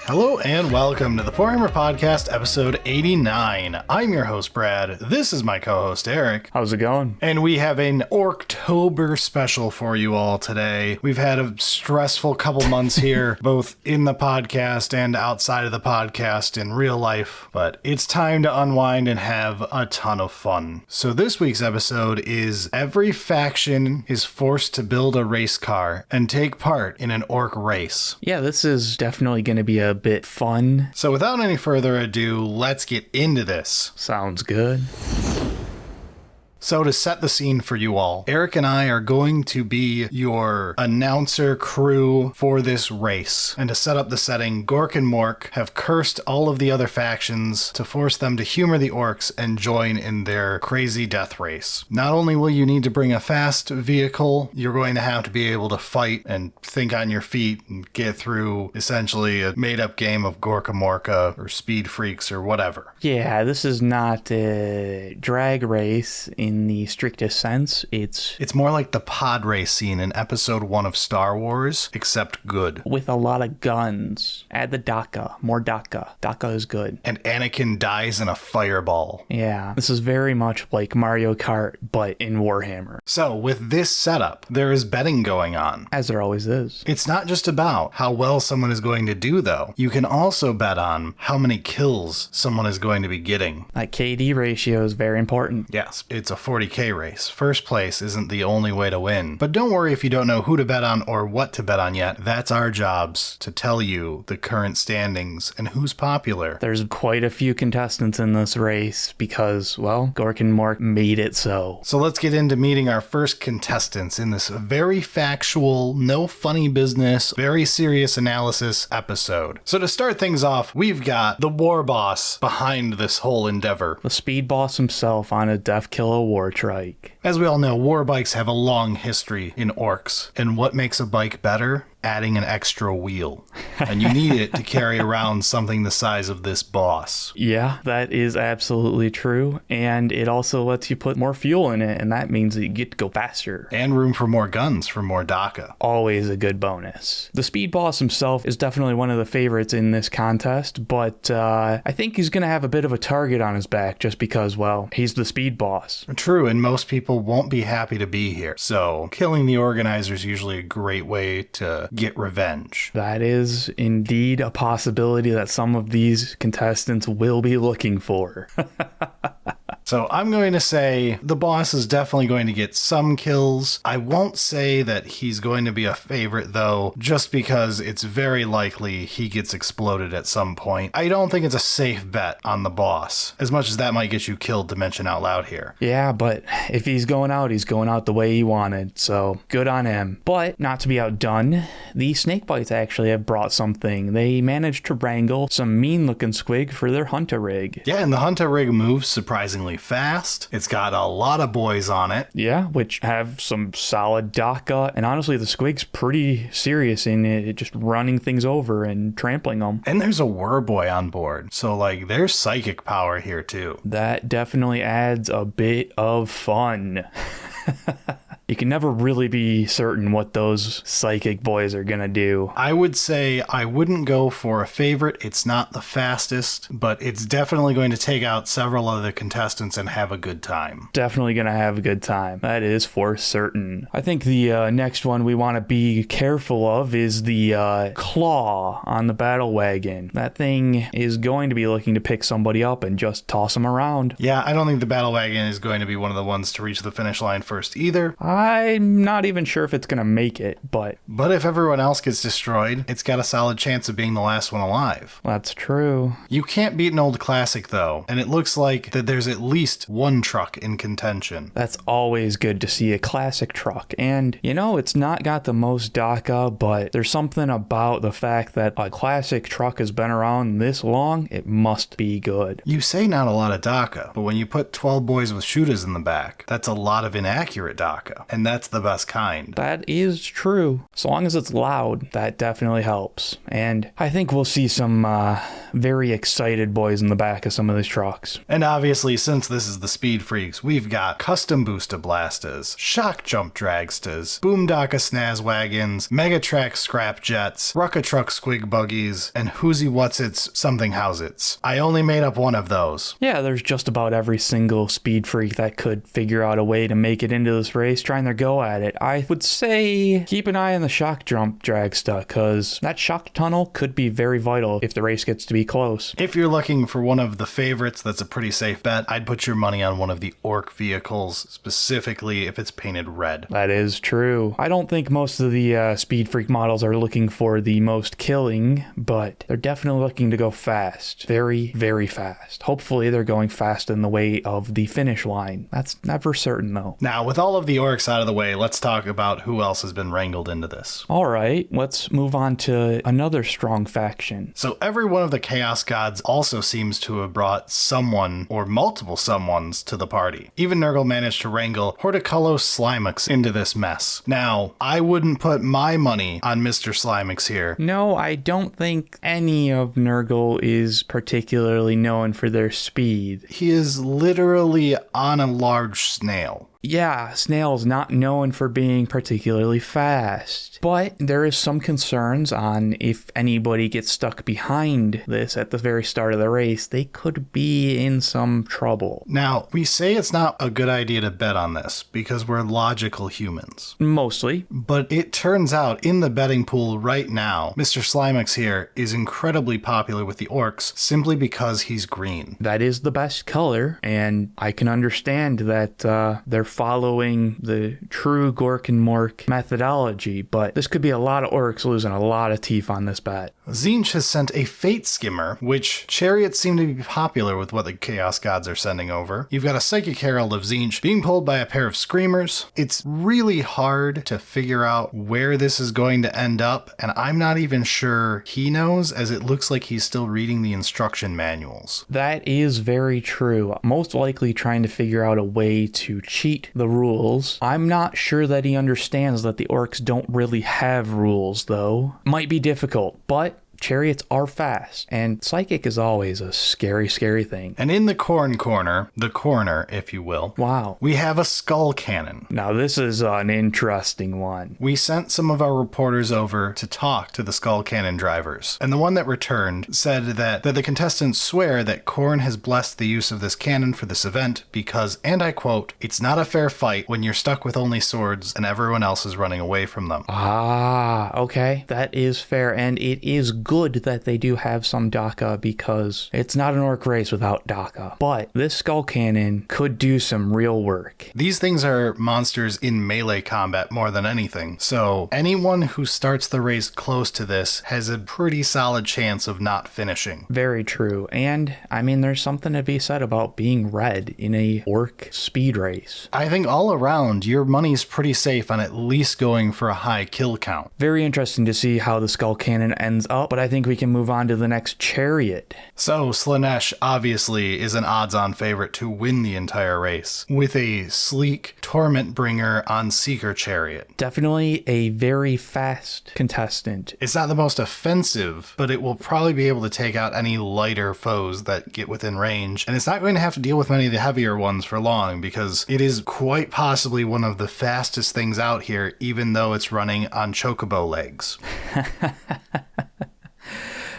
Hello and welcome to the Warhammer Podcast, episode 89. I'm your host, Brad. This is my co-host, Eric. How's it going? And we have an Orktober special for you all today. We've had a stressful couple months here, both in the podcast and outside of the podcast in real life, but it's time to unwind and have a ton of fun. So this week's episode is every faction is forced to build a race car and take part in an orc race. Yeah, this is definitely going to be a bit fun. So without any further ado, let's get into this. Sounds good. So to set the scene for you all, Eric and I are going to be your announcer crew for this race. And to set up the setting, Gork and Mork have cursed all of the other factions to force them to humor the orcs and join in their crazy death race. Not only will you need to bring a fast vehicle, you're going to have to be able to fight and think on your feet and get through essentially a made-up game of Gork and Mork or Speed Freaks or whatever. Yeah, this is not a drag race in the strictest sense. It's more like the pod race scene in episode 1 of Star Wars, except good. With a lot of guns. Add the DACA. More DACA. DACA is good. And Anakin dies in a fireball. Yeah, this is very much like Mario Kart, but in Warhammer. So, with this setup, there is betting going on. As there always is. It's not just about how well someone is going to do, though. You can also bet on how many kills someone is going to be getting. That KD ratio is very important. Yes, it's a 40k race. First place isn't the only way to win. But don't worry if you don't know who to bet on or what to bet on yet. That's our jobs to tell you the current standings and who's popular. There's quite a few contestants in this race because, well, Gork and Mork made it so. So let's get into meeting our first contestants in this very factual, no funny business, very serious analysis episode. So to start things off, we've got the war boss behind this whole endeavor. The speed boss himself on a Death Killer war trike. As we all know, war bikes have a long history in orcs. And what makes a bike better? Adding an extra wheel. And you need it to carry around something the size of this boss. Yeah, that is absolutely true. And it also lets you put more fuel in it, and that means that you get to go faster. And room for more guns for more DACA. Always a good bonus. The speed boss himself is definitely one of the favorites in this contest, but I think he's going to have a bit of a target on his back just because, well, he's the speed boss. True, and most people won't be happy to be here. So killing the organizer is usually a great way to get revenge. That is indeed a possibility that some of these contestants will be looking for. So I'm going to say the boss is definitely going to get some kills. I won't say that he's going to be a favorite though, just because it's very likely he gets exploded at some point. I don't think it's a safe bet on the boss, as much as that might get you killed to mention out loud here. Yeah, but if he's going out the way he wanted, so good on him. But not to be outdone, the Snakebites actually have brought something. They managed to wrangle some mean-looking squig for their Hunter rig. Yeah, and the Hunter rig moves surprisingly fast. It's got a lot of boys on it. Yeah, which have some solid DACA, and honestly, the squig's pretty serious in it, just running things over and trampling them. And there's a Werboy on board, so like there's psychic power here too. That definitely adds a bit of fun. You can never really be certain what those psychic boys are gonna do. I would say I wouldn't go for a favorite. It's not the fastest, but it's definitely going to take out several other contestants and have a good time. Definitely gonna have a good time. That is for certain. I think the next one we want to be careful of is the claw on the battle wagon. That thing is going to be looking to pick somebody up and just toss them around. Yeah, I don't think the battle wagon is going to be one of the ones to reach the finish line first either. I'm not even sure if it's going to make it, but if everyone else gets destroyed, it's got a solid chance of being the last one alive. That's true. You can't beat an old classic, though, and it looks like that there's at least one truck in contention. That's always good to see a classic truck, and, you know, it's not got the most DACA, but there's something about the fact that a classic truck has been around this long, it must be good. You say not a lot of DACA, but when you put 12 boys with shooters in the back, that's a lot of inaccurate DACA. and that's the best kind. That is true. As long as it's loud, that definitely helps. And I think we'll see some very excited boys in the back of some of these trucks. And obviously, since this is the Speed Freaks, we've got custom booster blasters, shock jump dragsters, boondocka snaz wagons, megatrack scrap jets, rucka truck squig buggies, and whoozy what's its something howsits. I only made up one of those. Yeah, there's just about every single Speed Freak that could figure out a way to make it into this race, trying their go at it. I would say keep an eye on the shock jump dragster, because that shock tunnel could be very vital if the race gets to be close. If you're looking for one of the favorites that's a pretty safe bet, I'd put your money on one of the Ork vehicles, specifically if it's painted red. That is true. I don't think most of the Speed Freak models are looking for the most killing, but they're definitely looking to go fast. Very, very fast. Hopefully they're going fast in the way of the finish line. That's never certain though. Now, with all of the Orks out of the way, let's talk about who else has been wrangled into this. Alright, let's move on to another strong faction. So every one of the Chaos Gods also seems to have brought someone or multiple someones to the party. Even Nurgle managed to wrangle Horticullo Slimux into this mess. Now, I wouldn't put my money on Mr. Slimux here. No, I don't think any of Nurgle is particularly known for their speed. He is literally on a large snail. Yeah, Snail's not known for being particularly fast, but there is some concerns on if anybody gets stuck behind this at the very start of the race, they could be in some trouble. Now, we say it's not a good idea to bet on this because we're logical humans. Mostly. But it turns out in the betting pool right now, Mr. Slimux here is incredibly popular with the Orks simply because he's green. That is the best color, and I can understand that they're following the true Gork and Mork methodology, but this could be a lot of Orks losing a lot of teeth on this bet. Tzeentch has sent a Fate Skimmer, which chariots seem to be popular with what the Chaos Gods are sending over. You've got a Psychic Herald of Tzeentch being pulled by a pair of Screamers. It's really hard to figure out where this is going to end up, and I'm not even sure he knows, as it looks like he's still reading the instruction manuals. That is very true. Most likely trying to figure out a way to cheat the rules. I'm not sure that he understands that the Orks don't really have rules, though. Might be difficult, but chariots are fast, and psychic is always a scary, scary thing. And in the corner, the corner, if you will, wow, we have a skull cannon. Now this is an interesting one. We sent some of our reporters over to talk to the skull cannon drivers, and the one that returned said that the contestants swear that Khorne has blessed the use of this cannon for this event because, and I quote, "It's not a fair fight when you're stuck with only swords and everyone else is running away from them." Ah, okay, that is fair, and it is good that they do have some DACA because it's not an Ork race without DACA. But this skull cannon could do some real work. These things are monsters in melee combat more than anything, so anyone who starts the race close to this has a pretty solid chance of not finishing. Very true, and I mean there's something to be said about being red in a Ork speed race. I think all around your money's pretty safe on at least going for a high kill count. Very interesting to see how the skull cannon ends up, but I think we can move on to the next chariot. So Slaanesh obviously is an odds-on favorite to win the entire race, with a sleek Torment Bringer on Seeker Chariot. Definitely a very fast contestant. It's not the most offensive, but it will probably be able to take out any lighter foes that get within range, and it's not going to have to deal with many of the heavier ones for long, because it is quite possibly one of the fastest things out here, even though it's running on chocobo legs.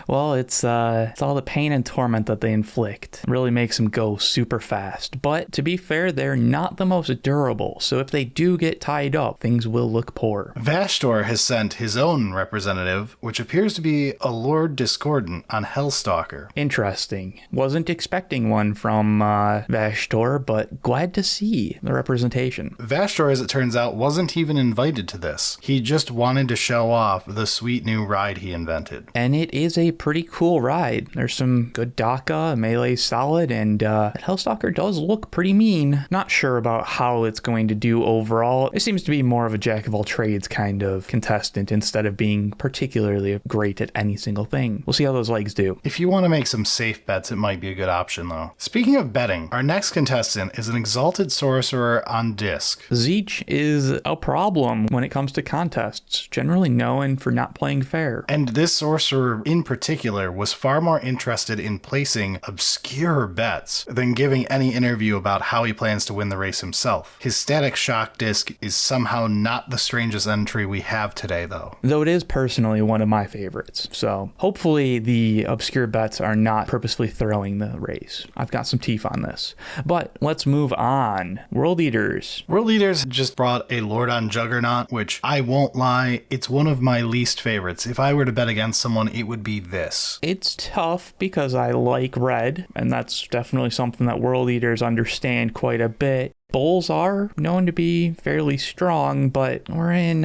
Well, it's all the pain and torment that they inflict. It really makes them go super fast. But to be fair, they're not the most durable. So if they do get tied up, things will look poor. Vashtor has sent his own representative, which appears to be a Lord Discordant on Hellstalker. Interesting. Wasn't expecting one from Vashtor, but glad to see the representation. Vashtor, as it turns out, wasn't even invited to this. He just wanted to show off the sweet new ride he invented. And it is a pretty cool ride. There's some good Daka, melee's solid, and that Hellstalker does look pretty mean. Not sure about how it's going to do overall. It seems to be more of a jack of all trades kind of contestant instead of being particularly great at any single thing. We'll see how those legs do. If you want to make some safe bets, it might be a good option though. Speaking of betting, our next contestant is an Exalted Sorcerer on disc. Zeech is a problem when it comes to contests, generally known for not playing fair. And this sorcerer in particular was far more interested in placing obscure bets than giving any interview about how he plans to win the race himself. His Static Shock disc is somehow not the strangest entry we have today though. Though it is personally one of my favorites, so hopefully the obscure bets are not purposefully throwing the race. I've got some teeth on this. But let's move on. World Eaters. World Eaters just brought a Lord on Juggernaut, which I won't lie, it's one of my least favorites. If I were to bet against someone, it would be this. It's tough because I like red, and that's definitely something that World Eaters understand quite a bit. Bulls are known to be fairly strong, but we're in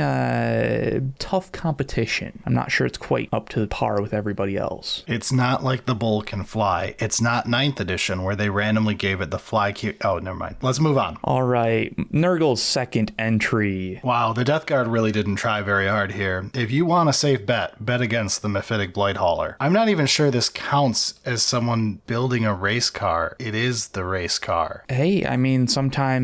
tough competition. I'm not sure it's quite up to par with everybody else. It's not like the bull can fly. It's not 9th edition where they randomly gave it the fly key. Oh, never mind. Let's move on. All right. Nurgle's second entry. Wow, the Death Guard really didn't try very hard here. If you want a safe bet against the Mephitic Blighthaller. I'm not even sure this counts as someone building a race car. It is the race car. Hey, I mean, sometimes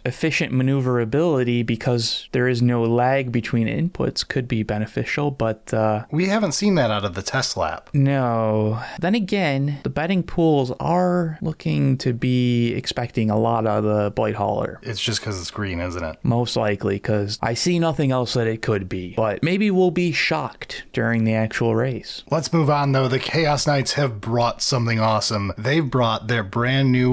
efficient maneuverability because there is no lag between inputs could be beneficial, but we haven't seen that out of the test lab. No. Then again, the betting pools are looking to be expecting a lot of the Blighthaller. It's just because it's green, isn't it? Most likely, because I see nothing else that it could be. But maybe we'll be shocked during the actual race. Let's move on, though. The Chaos Knights have brought something awesome. They've brought their brand new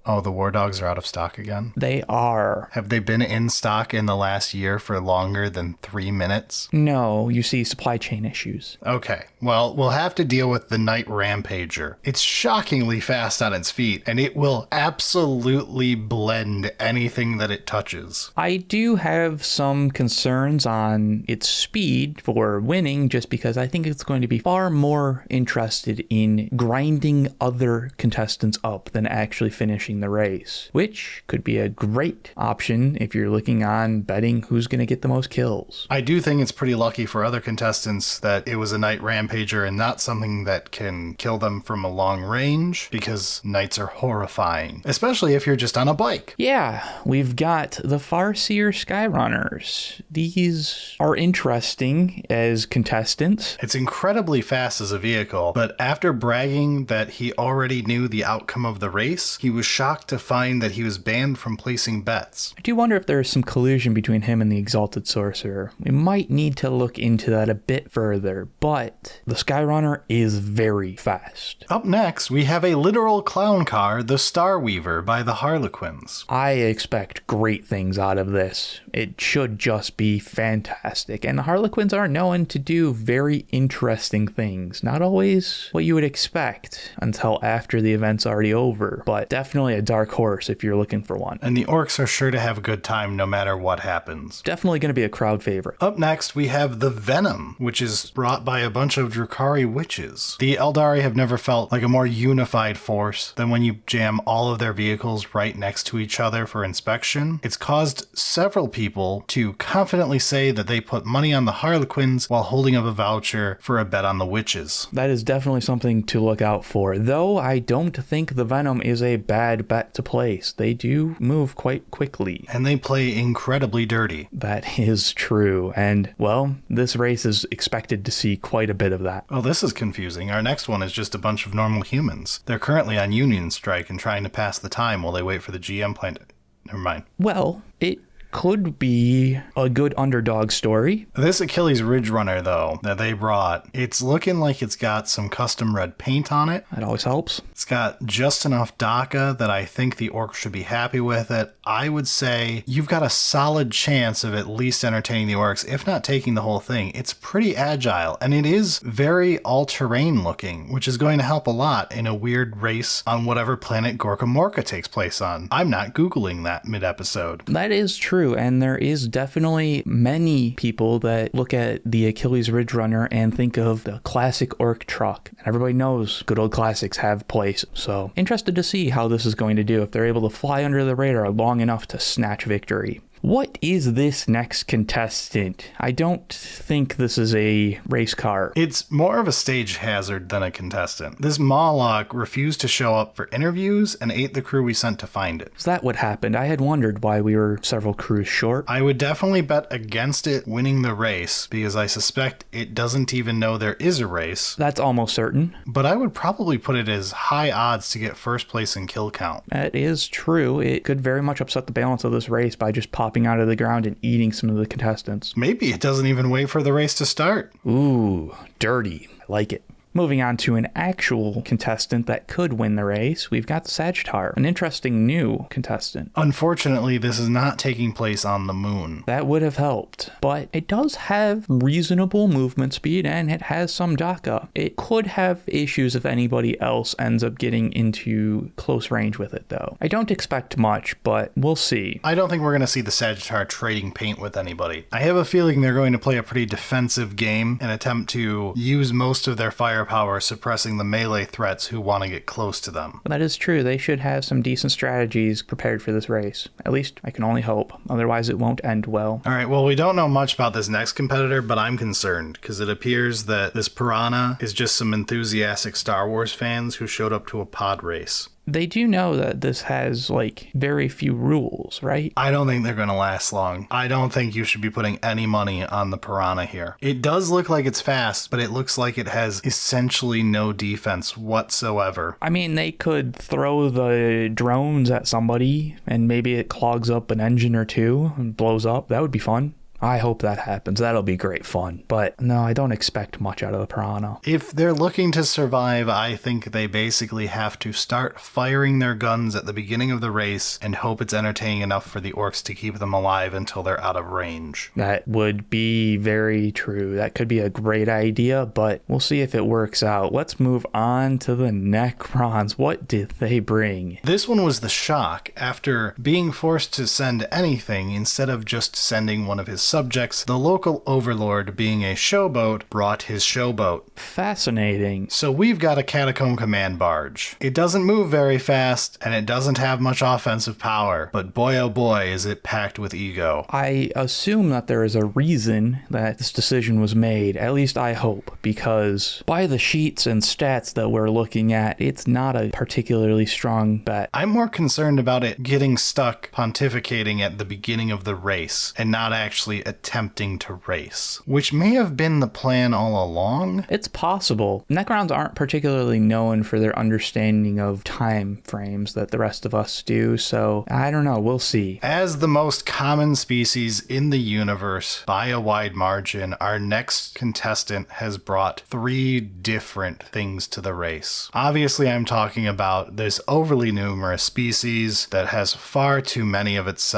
Oh, the War Dogs are out of stock again? They are. Have they been in stock in the last year for longer than 3 minutes? No, you see supply chain issues. Okay, well, we'll have to deal with the Night Rampager. It's shockingly fast on its feet, and it will absolutely blend anything that it touches. I do have some concerns on its speed for winning, just because I think it's going to be far more interested in grinding other contestants up than actually finishing the race, which could be a great option if you're looking on betting who's going to get the most kills. I do think it's pretty lucky for other contestants that it was a Night Rampager and not something that can kill them from a long range, because knights are horrifying, especially if you're just on a bike. Yeah, we've got the Farseer Skyrunners. These are interesting as contestants. It's incredibly fast as a vehicle, but after bragging that he already knew the outcome of the race, he was shocked to find that he was banned from placing bets. I do wonder if there is some collusion between him and the Exalted Sorcerer. We might need to look into that a bit further, but the Skyrunner is very fast. Up next, we have a literal clown car, the Starweaver by the Harlequins. I expect great things out of this. It should just be fantastic, and the Harlequins are known to do very interesting things. Not always what you would expect until after the event's already over, but definitely a dark horse if you're looking for one. And the orcs are sure to have a good time no matter what happens. Definitely going to be a crowd favorite. Up next, we have the Venom, which is brought by a bunch of Drukhari witches. The Eldari have never felt like a more unified force than when you jam all of their vehicles right next to each other for inspection. It's caused several people to confidently say that they put money on the Harlequins while holding up a voucher for a bet on the witches. That is definitely something to look out for, though I don't think the Venom is a bad bet to place. They do move quite quickly. And they play incredibly dirty. That is true. And, well, this race is expected to see quite a bit of that. Well, this is confusing. Our next one is just a bunch of normal humans. They're currently on union strike and trying to pass the time while they wait for the GM plan to... Never mind. Well, it could be a good underdog story. This Achilles Ridge Runner, though, that they brought, it's looking like it's got some custom red paint on it. That always helps. It's got just enough DACA that I think the orcs should be happy with it. I would say you've got a solid chance of at least entertaining the orcs, if not taking the whole thing. It's pretty agile, and it is very all-terrain looking, which is going to help a lot in a weird race on whatever planet Gork and Mork takes place on. I'm not Googling that mid-episode. That is true. true, and there is definitely many people that look at the Achilles Ridge Runner and think of the classic Ork truck. And everybody knows good old classics have place. So interested to see how this is going to do if they're able to fly under the radar long enough to snatch victory. What is this next contestant? I don't think this is a race car. It's more of a stage hazard than a contestant. This Moloch refused to show up for interviews and ate the crew we sent to find it. Is that what happened? I had wondered why we were several crews short. I would definitely bet against it winning the race because I suspect it doesn't even know there is a race. That's almost certain. But I would probably put it as high odds to get first place in kill count. That is true. It could very much upset the balance of this race by just popping out of the ground and eating some of the contestants. Maybe it doesn't even wait for the race to start. Ooh, dirty. I like it. Moving on to an actual contestant that could win the race, we've got the Sagittар, an interesting new contestant. Unfortunately, this is not taking place on the moon. That would have helped, but it does have reasonable movement speed and it has some DACA. It could have issues if anybody else ends up getting into close range with it, though. I don't expect much, but we'll see. I don't think we're going to see the Sagittар trading paint with anybody. I have a feeling they're going to play a pretty defensive game and attempt to use most of their firepower suppressing the melee threats who want to get close to them. That is true. They should have some decent strategies prepared for this race. At least I can only hope. Otherwise, it won't end well. All right, well, we don't know much about this next competitor, but I'm concerned because it appears that this Piranha is just some enthusiastic Star Wars fans who showed up to a pod race. They do know that this has, very few rules, right? I don't think they're going to last long. I don't think you should be putting any money on the Piranha here. It does look like it's fast, but it looks like it has essentially no defense whatsoever. I mean, they could throw the drones at somebody, and maybe it clogs up an engine or two and blows up. That would be fun. I hope that happens. That'll be great fun. But no, I don't expect much out of the Piranha. If they're looking to survive, I think they basically have to start firing their guns at the beginning of the race and hope it's entertaining enough for the orcs to keep them alive until they're out of range. That would be very true. That could be a great idea, but we'll see if it works out. Let's move on to the Necrons. What did they bring? This one was the shock. After being forced to send anything instead of just sending one of his subjects, the local overlord, being a showboat, brought his showboat. Fascinating. So we've got a catacomb command barge. It doesn't move very fast, and it doesn't have much offensive power, but boy oh boy is it packed with ego. I assume that there is a reason that this decision was made, at least I hope, because by the sheets and stats that we're looking at, it's not a particularly strong bet. I'm more concerned about it getting stuck pontificating at the beginning of the race, and not actually attempting to race, which may have been the plan all along. It's possible. Necrons aren't particularly known for their understanding of time frames that the rest of us do, so I don't know, we'll see. As the most common species in the universe by a wide margin, our next contestant has brought 3 different things to the race. Obviously, I'm talking about this overly numerous species that has far too many of its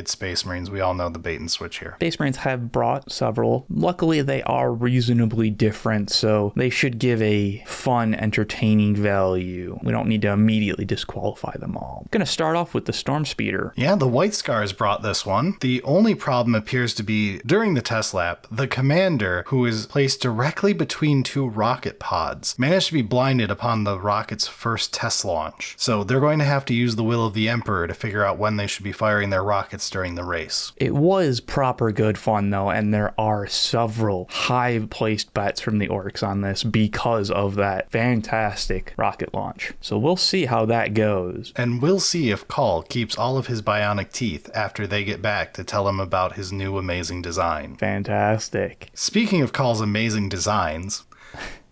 Space Marines. We all know the bait and switch here. Space Marines have brought several. Luckily, they are reasonably different, so they should give a fun, entertaining value. We don't need to immediately disqualify them all. I'm going to start off with the Storm Speeder. Yeah, the White Scars brought this one. The only problem appears to be, during the test lap, the commander, who is placed directly between 2 rocket pods, managed to be blinded upon the rocket's first test launch. So they're going to have to use the will of the Emperor to figure out when they should be firing their rockets during the race. It was proper good fun though, and there are several high placed bets from the orcs on this because of that fantastic rocket launch. So we'll see how that goes. And we'll see if Call keeps all of his bionic teeth after they get back to tell him about his new amazing design. Fantastic. Speaking of Call's amazing designs,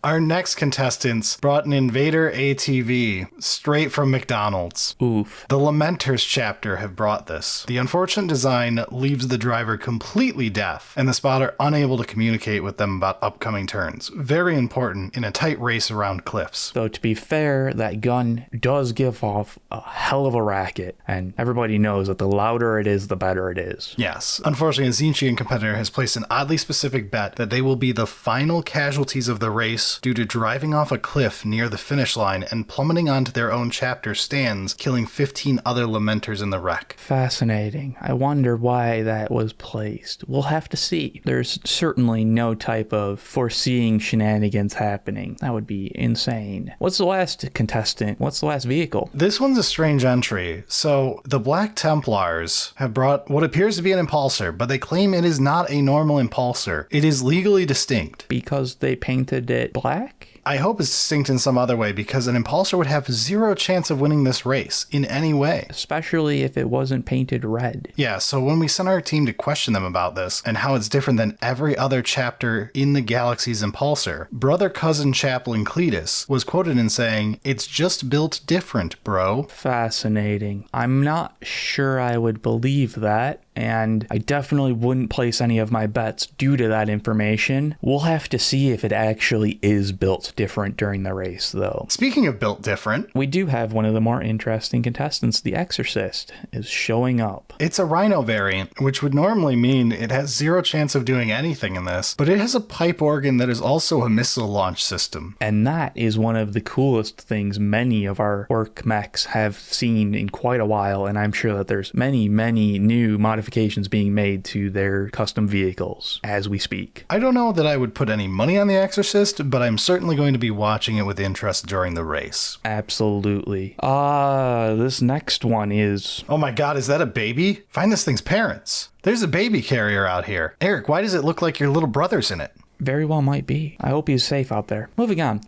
our next contestants brought an Invader ATV straight from McDonald's. Oof. The Lamenters chapter have brought this. The unfortunate design leaves the driver completely deaf, and the spotter unable to communicate with them about upcoming turns. Very important in a tight race around cliffs. Though to be fair, that gun does give off a hell of a racket, and everybody knows that the louder it is, the better it is. Yes. Unfortunately, a Xenos competitor has placed an oddly specific bet that they will be the final casualties of the race loss due to driving off a cliff near the finish line and plummeting onto their own chapter stands, killing 15 other lamenters in the wreck. Fascinating. I wonder why that was placed. We'll have to see. There's certainly no type of foreseeing shenanigans happening. That would be insane. What's the last contestant? What's the last vehicle? This one's a strange entry. So, the Black Templars have brought what appears to be an impulsor, but they claim it is not a normal impulsor. It is legally distinct. Because they painted it black? I hope it's distinct in some other way, because an impulsor would have zero chance of winning this race in any way. Especially if it wasn't painted red. Yeah, so when we sent our team to question them about this and how it's different than every other chapter in the galaxy's impulsor, brother cousin chaplain Cletus was quoted in saying, "It's just built different, bro." Fascinating. I'm not sure I would believe that, and I definitely wouldn't place any of my bets due to that information. We'll have to see if it actually is built different during the race, though. Speaking of built different, we do have one of the more interesting contestants. The Exorcist is showing up. It's a Rhino variant, which would normally mean it has zero chance of doing anything in this, but it has a pipe organ that is also a missile launch system. And that is one of the coolest things many of our Ork mechs have seen in quite a while, and I'm sure that there's many new modifications being made to their custom vehicles as we speak. I don't know that I would put any money on the Exorcist, but I'm certainly going to be watching it with interest during the race. Absolutely. This next one is... Oh my god, is that a baby? Find this thing's parents. There's a baby carrier out here. Eric, why does it look like your little brother's in it? Very well might be. I hope he's safe out there. Moving on.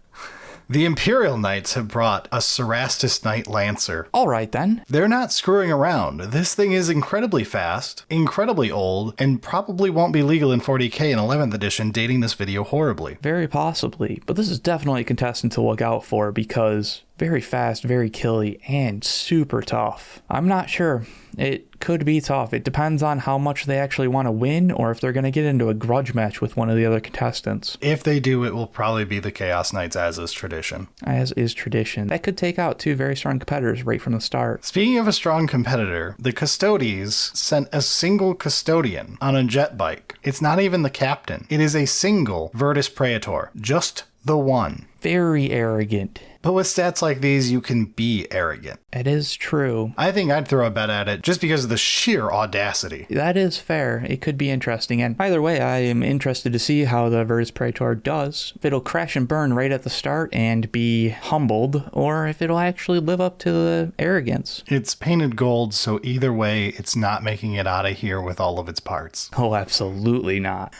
The Imperial Knights have brought a Cerastus Knight Lancer. All right, then. They're not screwing around. This thing is incredibly fast, incredibly old, and probably won't be legal in 40k in 11th edition, dating this video horribly. Very possibly. But this is definitely a contestant to look out for because very fast, very killy, and super tough. I'm not sure. It could be tough. It depends on how much they actually want to win or if they're going to get into a grudge match with one of the other contestants. If they do, it will probably be the Chaos Knights, as is tradition. As is tradition. That could take out two very strong competitors right from the start. Speaking of a strong competitor, the Custodes sent a single custodian on a jet bike. It's not even the captain. It is a single Virtus Praetor. Just the one. Very arrogant. But with stats like these, you can be arrogant. It is true. I think I'd throw a bet at it just because of the sheer audacity. That is fair. It could be interesting. And either way, I am interested to see how the Virtus Praetor does. If it'll crash and burn right at the start and be humbled, or if it'll actually live up to the arrogance. It's painted gold, so either way, it's not making it out of here with all of its parts. Oh, absolutely not.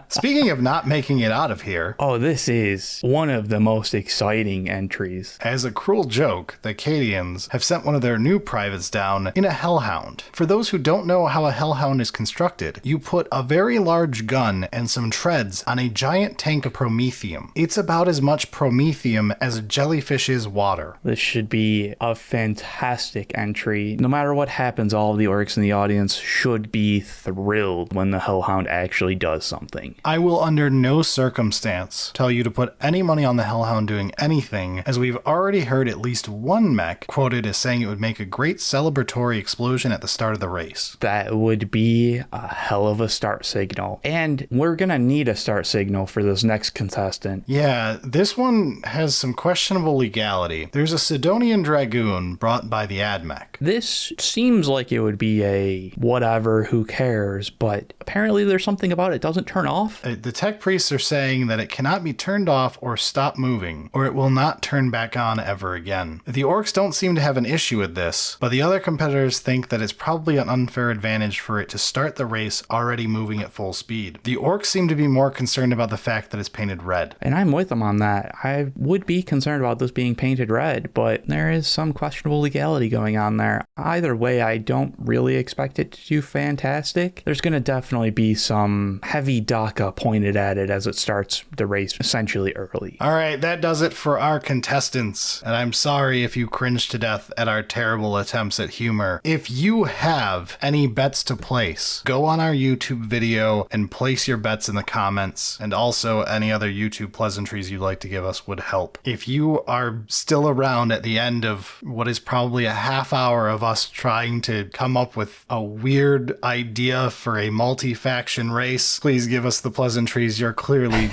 Speaking of not making it out of here... Oh, this is one of the most exciting entries. As a cruel joke, the Cadians have sent one of their new privates down in a Hellhound. For those who don't know how a Hellhound is constructed, you put a very large gun and some treads on a giant tank of promethium. It's about as much promethium as a jellyfish is water. This should be a fantastic entry. No matter what happens, all of the orcs in the audience should be thrilled when the Hellhound actually does something. I will under no circumstance tell you to put any money on the Hellhound doing anything, as we've already heard at least one mech quoted as saying it would make a great celebratory explosion at the start of the race. That would be a hell of a start signal. And we're gonna need a start signal for this next contestant. Yeah, this one has some questionable legality. There's a Sidonian Dragoon brought by the AdMech. This seems like it would be a whatever, who cares, but apparently there's something about it doesn't turn off. The tech priests are saying that it cannot be turned off or stop moving, or it will not turn back on ever again. The orcs don't seem to have an issue with this, but the other competitors think that it's probably an unfair advantage for it to start the race already moving at full speed. The orcs seem to be more concerned about the fact that it's painted red. And I'm with them on that. I would be concerned about this being painted red, but there is some questionable legality going on there. Either way, I don't really expect it to do fantastic. There's going to definitely be some heavy DACA pointed at it as it starts the race essentially early. All right, that does it for our contestants, and I'm sorry if you cringed to death at our terrible attempts at humor. If you have any bets to place, go on our YouTube video and place your bets in the comments, and also any other YouTube pleasantries you'd like to give us would help. If you are still around at the end of what is probably a half hour of us trying to come up with a weird idea for a multi-faction race, please give us the pleasantries. You're clearly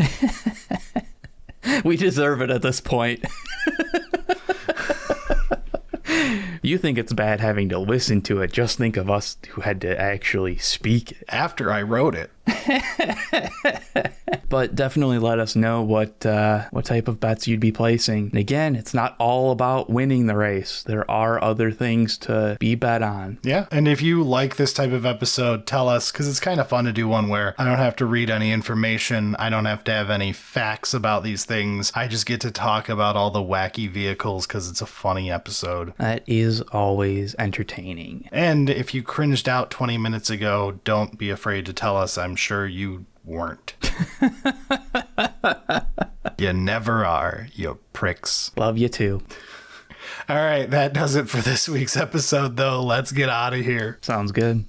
We deserve it at this point. You think it's bad having to listen to it. Just think of us who had to actually speak it. After I wrote it. But definitely let us know what type of bets you'd be placing. And again, it's not all about winning the race. There are other things to be bet on. Yeah. And if you like this type of episode, tell us, because it's kind of fun to do one where I don't have to read any information. I don't have to have any facts about these things. I just get to talk about all the wacky vehicles because it's a funny episode. That is always entertaining. And if you cringed out 20 minutes ago, don't be afraid to tell us. I'm sure you weren't. You never are, you pricks. Love you too. All right, that does it for this week's episode, though. Let's get out of here. Sounds good.